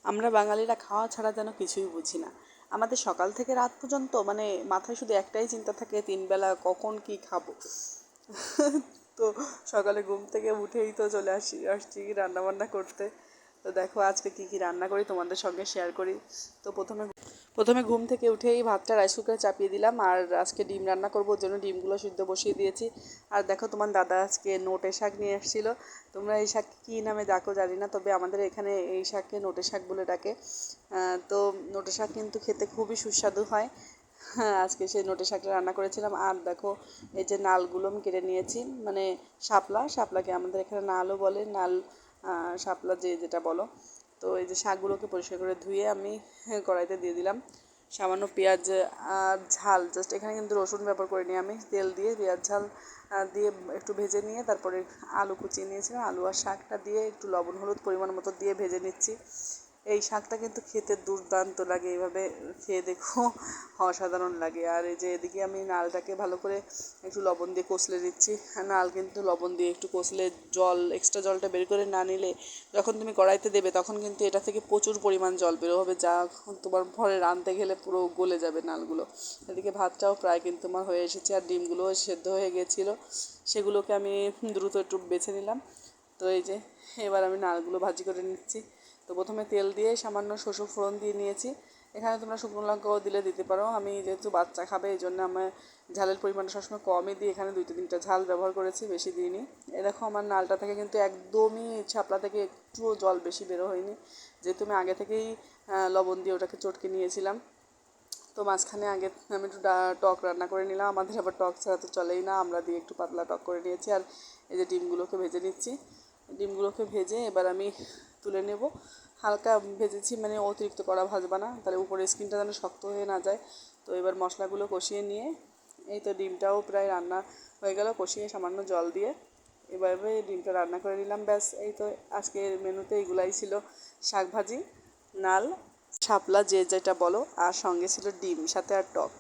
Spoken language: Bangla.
আমরা বাঙালিরা খাওয়া ছাড়া যেন কিছুই বুঝি না। আমাদের সকাল থেকে রাত পর্যন্ত মানে মাথায় শুধু একটাই চিন্তা থাকে, তিনবেলা কখন কি খাবো। তো সকালে ঘুম থেকে উঠেই তো চলে আসছি রান্নাবান্না করতে। তো দেখো আজকে কি কি রান্না করি তোমাদের সঙ্গে শেয়ার করি। তো প্রথমে ঘুম থেকে উঠেই ভাতটা রাইস কুকারে চাপিয়ে দিলাম, আর আজকে ডিম রান্না করবো, ওর জন্য ডিমগুলো সিদ্ধ বসিয়ে দিয়েছি। আর দেখো তোমার দাদা আজকে নোটে শাক নিয়ে এসেছিলো। তোমরা এই শাক কী নামে ডাকো জানি না, তবে আমাদের এখানে এই শাককে নোটে শাক বলে ডাকে। তো নোটে শাক কিন্তু খেতে খুবই সুস্বাদু হয়। হ্যাঁ, আজকে সেই নোটে শাকটা রান্না করেছিলাম। আর দেখো এই যে নালগুলো আমি কেটে নিয়েছি, মানে শাপলাকে আমাদের এখানে নালও বলে, নাল শাপলা যে যেটা বলো। তো এই যে শাকগুলোকে পরিষ্কার করে ধুয়ে আমি কড়াইতে দিয়ে দিলাম সামান্য পেঁয়াজ আর ঝাল, জাস্ট এখানে কিন্তু রসুন ব্যবহার করিনি, আমি তেল দিয়ে পেঁয়াজ ঝাল দিয়ে একটু ভেজে নিয়ে তারপরে আলু কুচিয়ে নিয়েছিলাম, আলু আর শাকটা দিয়ে একটু লবণ হলুদ পরিমাণ মতো দিয়ে ভেজে নিচ্ছি। এই শাকটা কিন্তু খেতে দুর্দান্ত লাগে, এইভাবে খেয়ে দেখো, অসাধারণ লাগে। আর এই যে এদিকে আমি নালটাকে ভালো করে একটু লবণ দিয়ে কষলে নিচ্ছি। নাল কিন্তু লবণ দিয়ে একটু কষলে এক্সট্রা জলটা বের করে না নিলে যখন তুমি কড়াইতে দেবে তখন কিন্তু এটা থেকে প্রচুর পরিমাণ জল বের হবে, যা তোমার ভরে রাঁধতে গেলে পুরো গলে যাবে নালগুলো। এদিকে ভাতটাও প্রায় কিন্তু আমার হয়ে এসেছে, আর ডিমগুলোও সেদ্ধ হয়ে গেছিলো, সেগুলোকে আমি দ্রুত একটু বেছে নিলাম। তো এই যে এবার আমি নালগুলো ভাজি করে নিচ্ছি। তো প্রথমে তেল দিয়ে সামান্য শসা ফোড়ন দিয়ে নিয়েছি। এখানে তোমরা শুকনো লঙ্কাও দিতে পারো, আমি যেহেতু বাচ্চা খাবে এই জন্য আমার ঝালের পরিমাণটা সবসময় কমই দিই, এখানে 2-3টা ঝাল ব্যবহার করেছি, বেশি দিইনি। এ দেখো আমার নালটা থেকে কিন্তু একদমই ছাপলা থেকে একটুও জল বেশি বেরো হয়নি, যেহেতু আমি আগে থেকেই লবণ দিয়ে ওটাকে চটকে নিয়েছিলাম। তো মাঝখানে আগে আমি একটু টক রান্না করে নিলাম, আমাদের আবার টক ছাড়া তো চলেই না, আমরা দিয়ে একটু পাতলা টক করে নিয়েছি। আর এই যে ডিমগুলোকে ভেজে নিচ্ছি, ডিমগুলোকে ভেজে এবার আমি তুলে নেব। হালকা ভেজেছি, মানে অতিরিক্ত কড়া ভাজবা না, তাহলে উপরে স্কিনটা যেন শক্ত হয়ে না যায়। তো এবার মশলাগুলো কষিয়ে নিয়ে এই তো ডিমটাও প্রায় রান্না হয়ে গেল, কষিয়ে সামান্য জল দিয়ে এভাবে ডিমটা রান্না করে নিলাম। ব্যাস, এই তো আজকের মেনুতে এইগুলাই ছিল, শাক ভাজি, নাল, শাপলা যে যেটা বলো, আর সঙ্গে ছিল ডিম, সাথে আর টক।